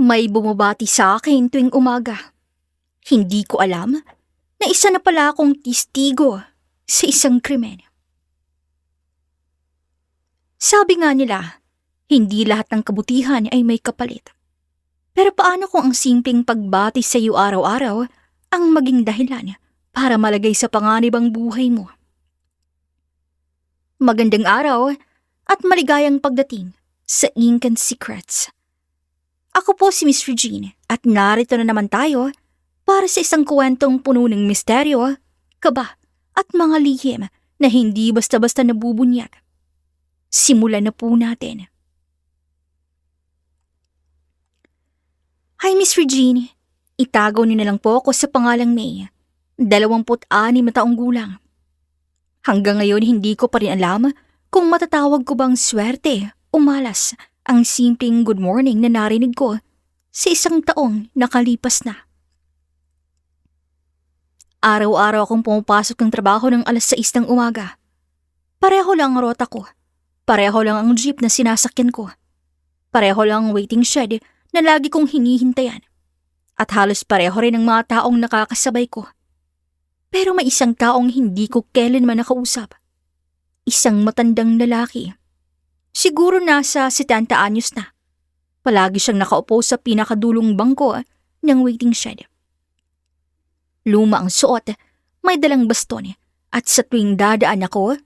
May bumabati sa akin tuwing umaga. Hindi ko alam na isa na pala akong testigo sa isang krimen. Sabi nga nila, hindi lahat ng kabutihan ay may kapalit. Pero paano kung ang simpleng pagbati sa iyo araw-araw ang maging dahilan para malagay sa panganib ang buhay mo? Magandang araw at maligayang pagdating sa Ink and Secrets. Ako po si Miss Regine at narito na naman tayo para sa isang kwentong puno ng misteryo, kaba at mga lihim na hindi basta-basta nabubunyag. Simulan na po natin. Hi Miss Regine, itago niyo na lang po ako sa pangalang May, 26 na taong gulang. Hanggang ngayon hindi ko pa rin alam kung matatawag ko bang swerte o malas ang simpleng good morning na narinig ko sa isang taong nakalipas na. Araw-araw akong pumapasok ng trabaho ng alas 6 ng umaga. Pareho lang ang rota ko. Pareho lang ang jeep na sinasakyan ko. Pareho lang ang waiting shed na lagi kong hinihintayan. At halos pareho rin ang mga taong nakakasabay ko. Pero may isang taong hindi ko kailanman nakausap. Isang matandang lalaki. Siguro nasa 70 anyos na. Palagi siyang nakaupo sa pinakadulong bangko ng waiting shed. Luma ang suot, may dalang baston at sa tuwing dadaan ako,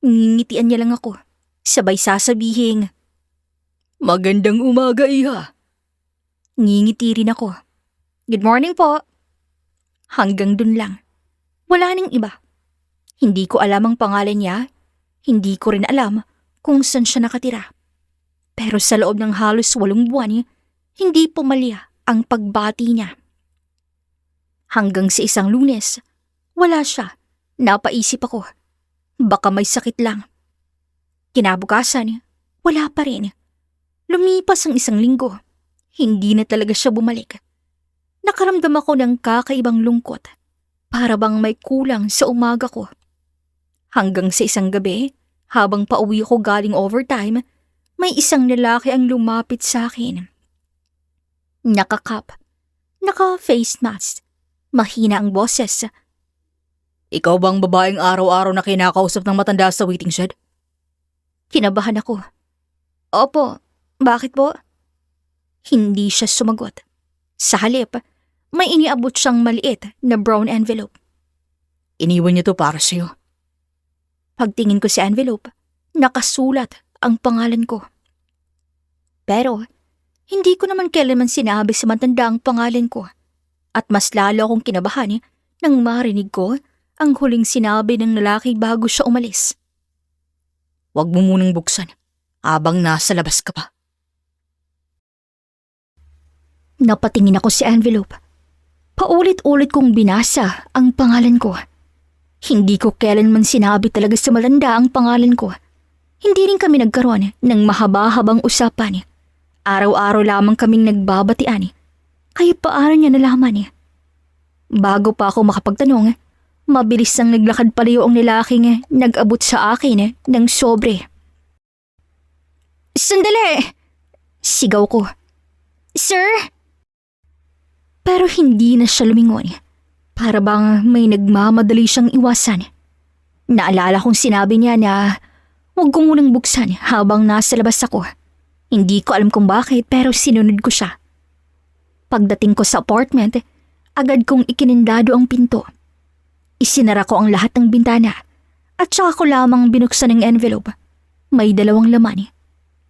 ngingitian niya lang ako. Sabay sasabihing, "Magandang umaga, iha." Ngingiti rin ako. "Good morning po." Hanggang dun lang. Wala ning iba. Hindi ko alam ang pangalan niya. Hindi ko rin alam kung saan siya nakatira. Pero sa loob ng halos 8 buwan, hindi pumalya ang pagbati niya. Hanggang sa isang Lunes, wala siya. Napaisip ako. Baka may sakit lang. Kinabukasan, wala pa rin. Lumipas ang isang linggo. Hindi na talaga siya bumalik. Nakaramdam ako ng kakaibang lungkot. Para bang may kulang sa umaga ko. Hanggang sa isang gabi, habang pauwi ko galing overtime, may isang lalaki ang lumapit sa akin. Naka-cap, naka-face mask, mahina ang boses. Ikaw bang babaeng araw-araw na kinakausap ng matanda sa waiting shed? Kinabahan ako. Opo, bakit po? Hindi siya sumagot. Sa halip, may iniabot siyang maliit na brown envelope. Iniwan niya to para sa'yo. Pagtingin ko sa envelope, nakasulat ang pangalan ko. Pero, hindi ko naman kailanman sinabi sa matanda ang pangalan ko. At mas lalo akong kinabahan nang marinig ko ang huling sinabi ng lalaki bago siya umalis. Huwag mo munang buksan habang nasa labas ka pa. Napatingin ako sa envelope. Paulit-ulit kong binasa ang pangalan ko. Hindi ko kailanman sinabi talaga sa malanda ang pangalan ko. Hindi rin kami nagkaroon ng mahaba-habang usapan. Araw-araw lamang kaming nagbabatian. Kaya paano niya nalaman? Bago pa ako makapagtanong, mabilis ang naglakad palayo ang lalaking nag-abot sa akin ng sobre. "Sandali!" Sigaw ko. "Sir?" Pero hindi na siya lumingon. Para bang may nagmamadali siyang iwasan. Naalala kong sinabi niya na huwag ko munang buksan habang nasa labas ako. Hindi ko alam kung bakit pero sinunod ko siya. Pagdating ko sa apartment, agad kong ikinindado ang pinto. Isinara ko ang lahat ng bintana at saka ko lamang binuksan ang envelope. May 2 laman,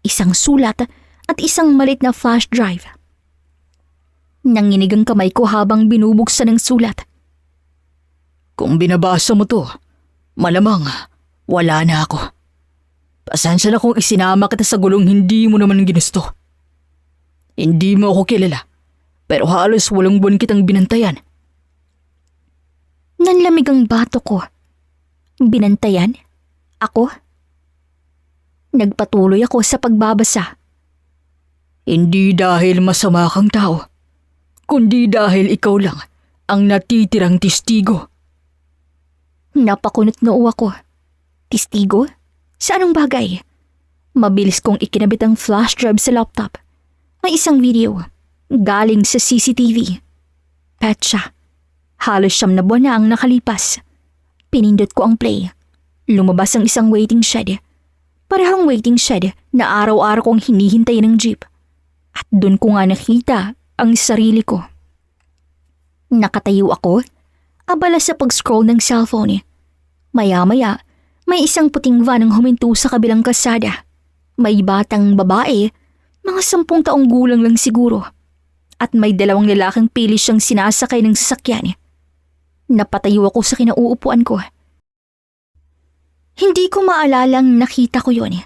isang sulat at isang maliit na flash drive. Nanginig ang kamay ko habang binubuksan ang sulat. Kung binabasa mo to, malamang wala na ako. Pasensya na kung isinama kita sa gulong hindi mo naman ginusto. Hindi mo ako kilala, pero halos 8 buwan kitang binantayan. Nanlamig ang bato ko. Binantayan? Ako? Nagpatuloy ako sa pagbabasa. Hindi dahil masama kang tao, kundi dahil ikaw lang ang natitirang testigo. Napakunot noo ako. Testigo? Sa anong bagay? Mabilis kong ikinabit ang flash drive sa laptop. May isang video. galing sa CCTV. Petsa, halos 9 na buwan na ang nakalipas. Pinindot ko ang play. Lumabas ang isang waiting shed. Parehong waiting shed na araw-araw kong hinihintay ng jeep. At doon ko nga nakita ang sarili ko. Nakatayo ako, abala sa pag-scroll ng cellphone. Maya-maya, may isang puting van ang huminto sa kabilang kalsada. May batang babae, mga 10 taong gulang lang siguro. At may 2 lalaking pilis siyang sinasakay ng sasakyan. Napatayo ako sa kinauupuan ko. Hindi ko maalalang nakita ko yun.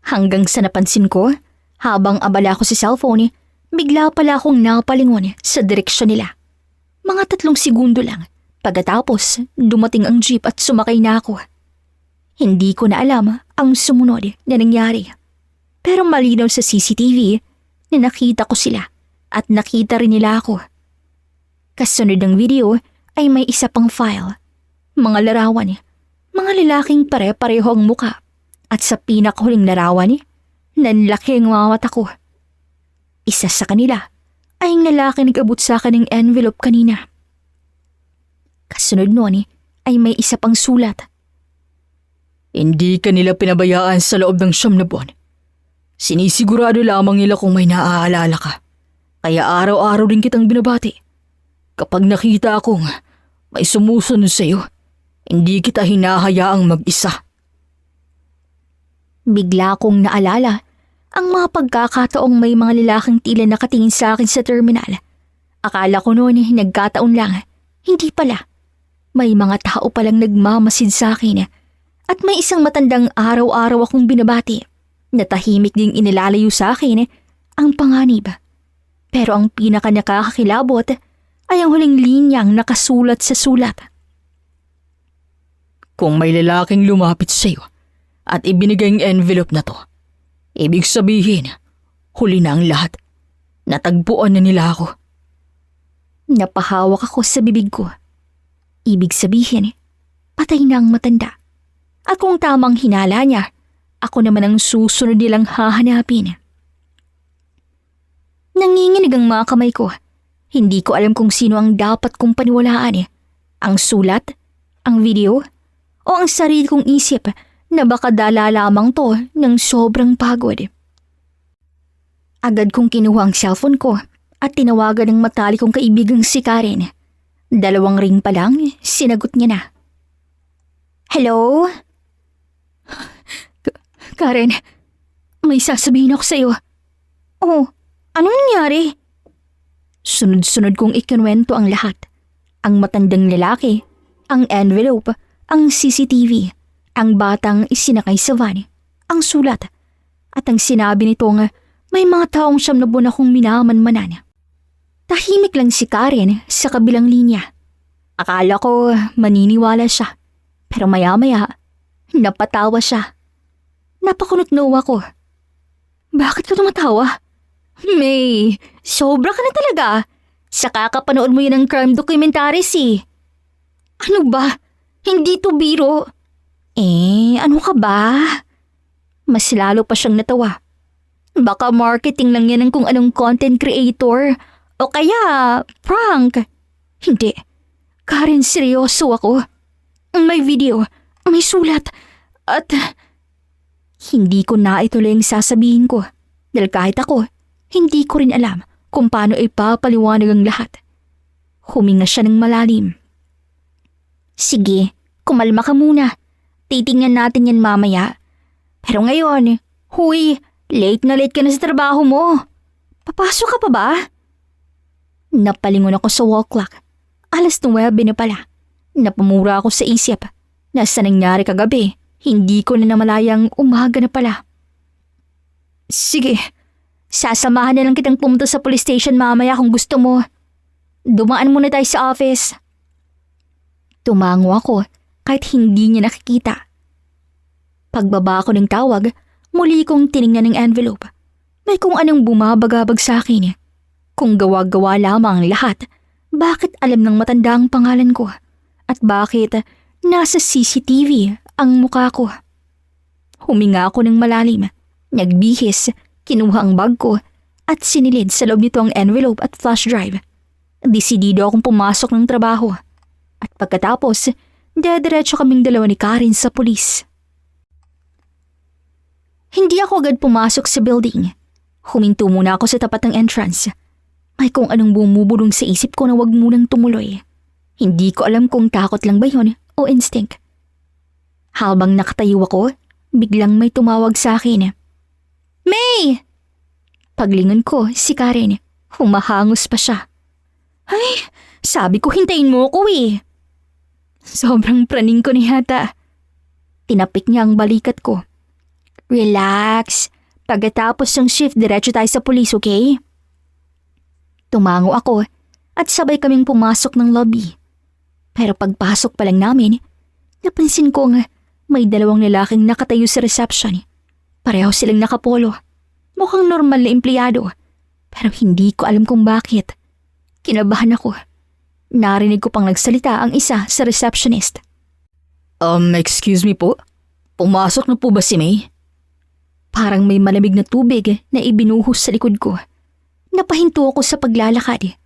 Hanggang sa napansin ko, habang abala ko sa cellphone, bigla pala akong napalingon sa direksyon nila. Mga 3 segundo lang, pagkatapos dumating ang jeep at sumakay na ako. Hindi ko na alam ang sumunod na nangyari. Pero malinaw sa CCTV na nakita ko sila at nakita rin nila ako. Kasunod ng video ay may isa pang file. Mga larawan, mga lalaking pare-pareho ang muka. At sa pinakahuling larawan, nanlaki ang mga mata ko. Isa sa kanila ay ang lalaki nag-abot sa akin ng envelope kanina. Kasunod noon ay may isa pang sulat. Hindi ka nila pinabayaan sa loob ng 9 na buwan. Sinisigurado lamang nila kung may naaalala ka. Kaya araw-araw din kitang binabati. Kapag nakita akong may sumusunod sa iyo, hindi kita hinahayaang mag-isa. Bigla kong naalala ang mga pagkakataong may mga lalaking tila nakatingin sa akin sa terminal. Akala ko noon nagkataon lang. Hindi pala. May mga tao palang nagmamasid sa akin at may isang matandang araw-araw akong binabati na tahimik ding inilalayo sa akin ang panganib. Pero ang pinaka nakakakilabot ay ang huling linyang nakasulat sa sulat. Kung may lalaking lumapit sa iyo at ibinigay ang envelope na to, ibig sabihin, huli na ang lahat. Natagpuan na nila ako. Napahawak ako sa bibig ko. Ibig sabihin, patay na ang matanda. At kung tamang hinala niya, ako naman ang susunod nilang hahanapin. Nanginginig ang mga kamay ko. Hindi ko alam kung sino ang dapat kong paniwalaan. Ang sulat, ang video, o ang sarili kong isip na baka dala lamang to ng sobrang pagod. Agad kong kinuha ang cellphone ko at tinawagan ng matalik kong kaibigang si Karen. 2 ring pa lang, sinagot niya na. Hello? Karen, may sasabihin ako sa'yo. Oh, anong nangyari? Sunod-sunod kong ikinwento ang lahat. Ang matandang lalaki, ang envelope, ang CCTV, ang batang isinakay sa van, ang sulat, at ang sinabi nitong may mga taong 9 na buwan akong minamanmanan. Tahimik lang si Karen sa kabilang linya. Akala ko maniniwala siya, pero maya-maya, napatawa siya. Napakunot-no ako. Bakit ka tumatawa? May, sobra ka na talaga. Sa kakapanood mo yun ng crime documentaries eh. Ano ba? Hindi to biro. Ano ka ba? Mas lalo pa siyang natawa. Baka marketing lang yan ng kung anong content creator. O kaya, prank. Hindi. Karen, seryoso ako. May video, may sulat, at hindi ko na ituloy ang sasabihin ko. Dahil kahit ako, hindi ko rin alam kung paano ipapaliwanag ang lahat. Huminga siya ng malalim. Sige, kumalma ka muna. Titingnan natin yan mamaya. Pero ngayon, huy, late na late ka na sa trabaho mo. Papasok ka pa ba? Napalingon ako sa wall clock. 9:09 na pala. Napamura ako sa isip. Nasa nangyari kagabi, hindi ko na namalayang umaga na pala. Sige, sasamahan na lang kitang pumunta sa police station mamaya kung gusto mo. Dumaan muna tayo sa office. Tumango ako kahit hindi niya nakikita. Pagbaba ko ng tawag, muli kong tiningnan ng envelope. May kung anong bumabagabag sa akin. Kung gawa-gawa lamang ang lahat, bakit alam ng matanda ang pangalan ko? At bakit nasa CCTV ang mukha ko? Huminga ako ng malalim, nagbihis, kinuha ang bag ko at sinilid sa loob nito ang envelope at flash drive. Desidido akong pumasok ng trabaho. At pagkatapos, dediretso kaming dalawa ni Karen sa pulis. Hindi ako agad pumasok sa building. Huminto muna ako sa tapat ng entrance. Ay kung anong bumubulong sa isip ko na wag munang tumuloy. Hindi ko alam kung takot lang ba yun o instinct. Habang nakatayo ako, biglang may tumawag sa akin. May! Paglingon ko, si Karen. Humahangos pa siya. Ay, sabi ko hintayin mo ako eh. Sobrang praning ko ni yata. Tinapik niya ang balikat ko. Relax. Pagkatapos ng shift, diretso tayo sa police, okay? Tumango ako at sabay kaming pumasok ng lobby. Pero pagpasok pa lang namin, napansin ko nga may dalawang lalaking nakatayo sa reception. Pareho silang nakapolo. Mukhang normal na empleyado. Pero hindi ko alam kung bakit. Kinabahan ako. Narinig ko pang nagsalita ang isa sa receptionist. Excuse me po? Pumasok na po ba si May? Parang may malamig na tubig na ibinuhos sa likod ko. Napahinto ako sa paglalakad.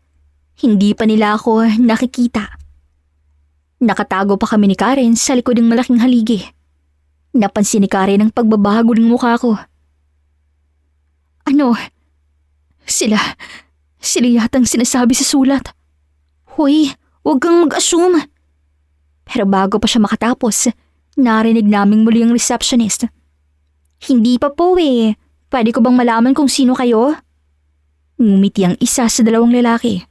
Hindi pa nila ako nakikita. Nakatago pa kami ni Karen sa likod ng malaking haligi. Napansin ni Karen ang pagbabago ng mukha ko. Ano? Sila yatang sinasabi sa sulat. Hoy, huwag kang mag-assume. Pero bago pa siya makatapos, narinig naming muli ang receptionist. Hindi pa po eh. Pwede ko bang malaman kung sino kayo? Ngumiti ang isa sa dalawang lalaki.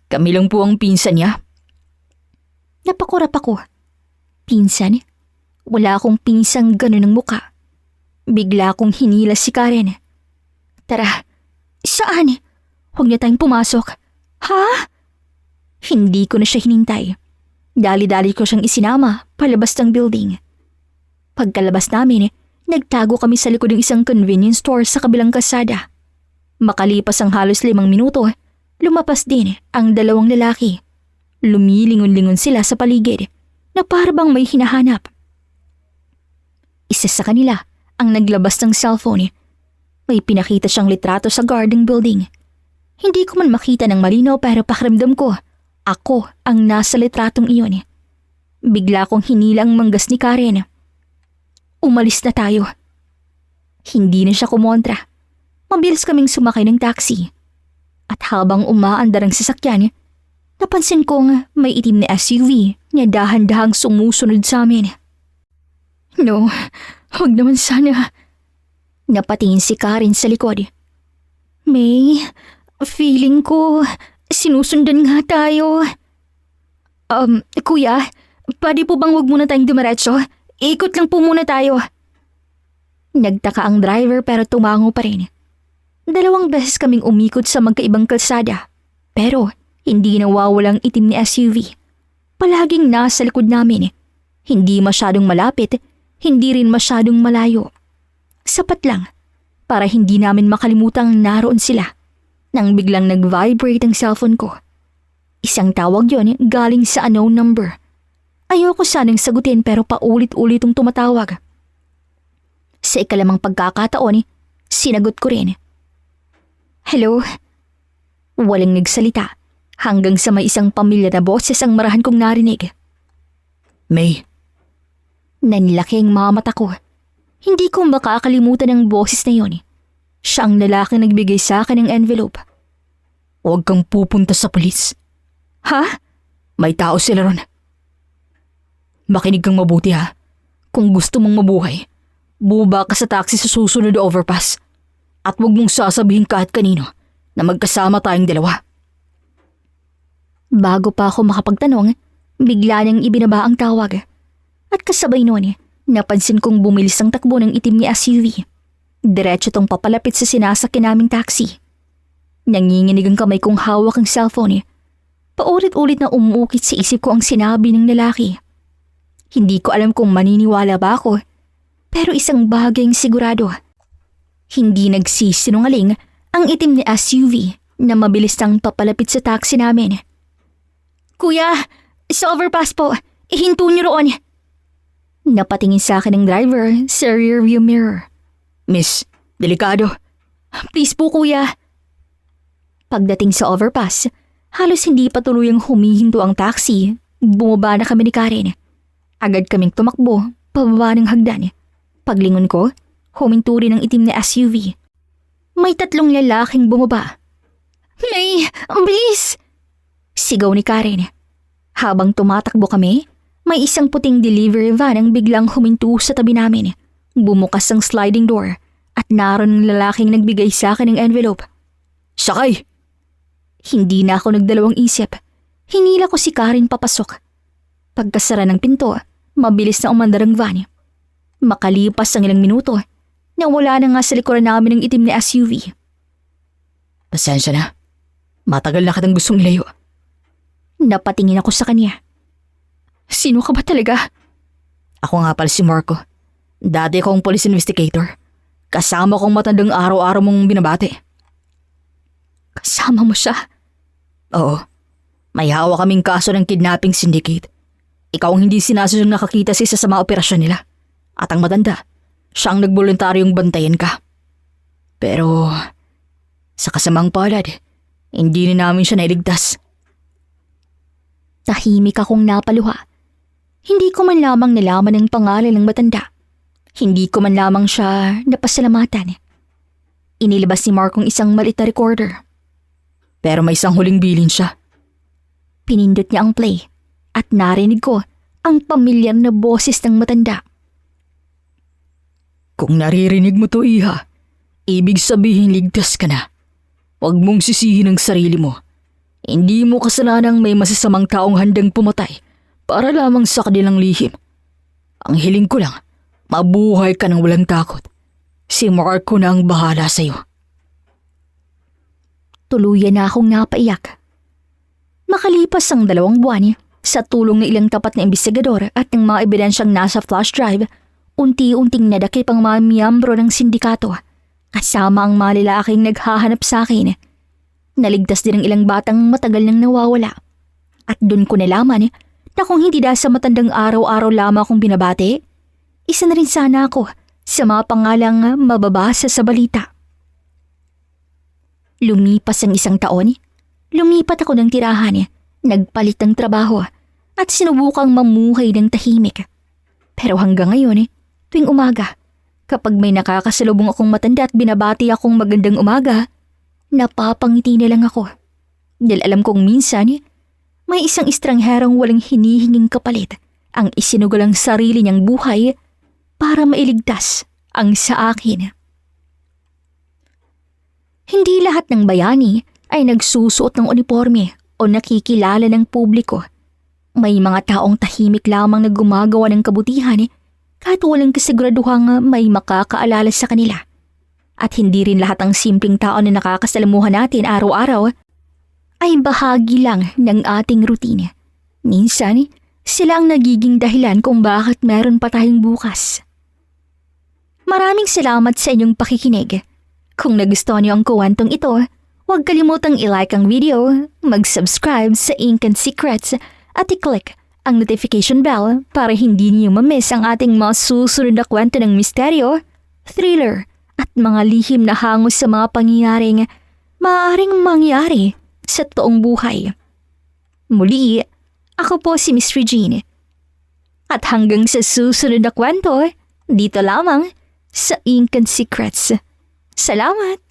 Kami lang po ang pinsan niya. Napakurap ako. Pinsan? Wala akong pinsang ganun ng muka. Bigla akong hinila si Karen. Tara, saan? Huwag na tayong pumasok. Ha? Hindi ko na siya hinintay. Dali-dali ko siyang isinama palabas ng building. Pagkalabas namin, nagtago kami sa likod ng isang convenience store sa kabilang kalsada. Makalipas ang halos 5 minuto, lumapas din ang dalawang lalaki. Lumilingon-lingon sila sa paligid na parang may hinahanap. Isa sa kanila ang naglabas ng cellphone. May pinakita siyang litrato sa guarding building. Hindi ko man makita ng malinaw pero pakiramdam ko, ako ang nasa litratong iyon. Bigla kong hinilang manggas ni Karen. Umalis na tayo. Hindi na siya kumontra. Mabilis kaming sumakay ng taxi. At habang umaandar ang sasakyan, napansin kong may itim na SUV na dahan-dahang sumusunod sa amin. No, huwag naman sana. Napatingin si Karen sa likod. May, feeling ko sinusundan nga tayo. Kuya, pwede po bang wag muna tayong dumiretso? Ikot lang po muna tayo. Nagtaka ang driver pero tumango pa rin. 2 beses kaming umikot sa magkaibang kalsada. Pero hindi nawawalang itim ni SUV. Palaging nasa likod namin. Hindi masyadong malapit, hindi rin masyadong malayo. Sapat lang para hindi namin makalimutang naroon sila. Nang biglang nag-vibrate ang cellphone ko. Isang tawag yon galing sa unknown number. Ayoko sanang sagutin pero paulit-ulitong tumatawag. Sa ikalimang pagkakataon, sinagot ko rin. Hello? Walang nagsalita hanggang sa may isang pamilya na boses ang marahan kong narinig. May. Nanlaki ang mga mata ko. Hindi ko makakalimutan ang boses na yun. Siya ang lalaking nagbigay sa akin ng envelope. Huwag kang pupunta sa pulis. Ha? May tao sila ron. Makinig kang mabuti ha. Kung gusto mong mabuhay, bumaba ka sa taxi sa susunod na overpass. At huwag mong sasabihin kahit kanino na magkasama tayong dalawa. Bago pa ako makapagtanong, bigla niyang ibinaba ang tawag. At kasabay noon, napansin kong bumilis ang takbo ng itim ni SUV. Diretso tong papalapit sa sinasakyan naming taxi. Nanginginig ang kamay kong hawak ang cellphone. Paulit-ulit na umuukit sa isip ko ang sinabi ng lalaki. Hindi ko alam kung maniniwala ba ako, pero isang bagay ang sigurado. Hindi nagsisinungaling ang itim ni SUV na mabilis nang papalapit sa taxi namin. Kuya, sa overpass po, ihinto niyo roon. Napatingin sa akin ng driver sa rearview mirror. Miss, delikado. Please po kuya. Pagdating sa overpass, halos hindi pa tuluyang humihinto ang taxi. Bumaba na kami ni Karen. Agad kaming tumakbo, pababa ng hagdan. Paglingon ko, huminto rin ang itim na SUV. May 3 lalaking bumaba. May, bilis! Sigaw ni Karen. Habang tumatakbo kami, may isang puting delivery van ang biglang huminto sa tabi namin. Bumukas ang sliding door at naroon ang lalaking nagbigay sa akin ng envelope. Sakay! Hindi na ako nagdalawang isip. Hinila ko si Karen papasok. Pagkasara ng pinto, mabilis na umandar ang van. Makalipas ang ilang minuto, nawala na nga sa likuran namin ng itim na SUV. Pasensya na. Matagal na kitang gustong ilayo. Napatingin ako sa kanya. Sino ka ba talaga? Ako nga pala si Marco. Dati akong police investigator. Kasama kong matandang araw-araw mong binabati. Kasama mo siya? Oo. May hawak kaming kaso ng kidnapping syndicate. Ikaw ang hindi sinasadyang nakakita sa isa sa mga operasyon nila. At ang matanda, siya ang nagboluntaryong bantayan ka. Pero, sa kasamang palad, hindi na namin siya nailigtas. Tahimik akong napaluha. Hindi ko man lamang nalaman ang pangalan ng matanda. Hindi ko man lamang siya napasalamatan. Inilabas ni Mark ang isang maliit na recorder. Pero may isang huling bilin siya. Pinindot niya ang play at narinig ko ang pamilyar na boses ng matanda. Kung naririnig mo to, Iha, ibig sabihin ligtas ka na. Huwag mong sisihin ang sarili mo. Hindi mo kasalanang may masasamang taong handang pumatay para lamang sa kanilang lihim. Ang hiling ko lang, mabuhay ka ng walang takot. Si Marco na ang bahala sa'yo. Tuluyan na akong napaiyak. Makalipas ang 2 buwan, sa tulong ng ilang tapat na investigador at ng mga ebidensyang nasa flash drive, unti-unting nadakip ang mga miyembro ng sindikato, kasama ang mga lalaking naghahanap sa akin. Naligtas din ang ilang batang matagal nang nawawala. At doon ko nalaman na kung hindi dahil sa matandang araw-araw lamang akong binabati, isa na rin sana ako sa mga pangalang mababasa sa balita. Lumipas ang 1 taon, lumipat ako ng tirahan, nagpalit ng trabaho at sinubukang mamuhay ng tahimik. Pero hanggang ngayon, tuwing umaga, kapag may nakakasalubong akong matanda at binabati akong magandang umaga, napapangiti na lang ako. Dahil alam kong minsan, may isang estrangherong walang hinihinging kapalit ang isinugalang sarili niyang buhay para mailigtas ang sa akin. Hindi lahat ng bayani ay nagsusuot ng uniforme o nakikilala ng publiko. May mga taong tahimik lamang na gumagawa ng kabutihan kahit walang kasiguraduhang may makakaalala sa kanila. At hindi rin lahat ng simpleng tao na nakakasalamuhan natin araw-araw ay bahagi lang ng ating routine. Minsan, sila ang nagiging dahilan kung bakit meron pa tayong bukas. Maraming salamat sa inyong pakikinig. Kung nagustuhan niyo ang kwentong ito, huwag kalimutang i-like ang video, mag-subscribe sa Ink and Secrets at i-click ang notification bell para hindi niyo ma-miss ang ating mga susunod na kwento ng misteryo, thriller, at mga lihim na hangos sa mga pangyayaring maaaring mangyari sa toong buhay. Muli, ako po si Miss Regine. At hanggang sa susunod na kwento, dito lamang sa Ink and Secrets. Salamat!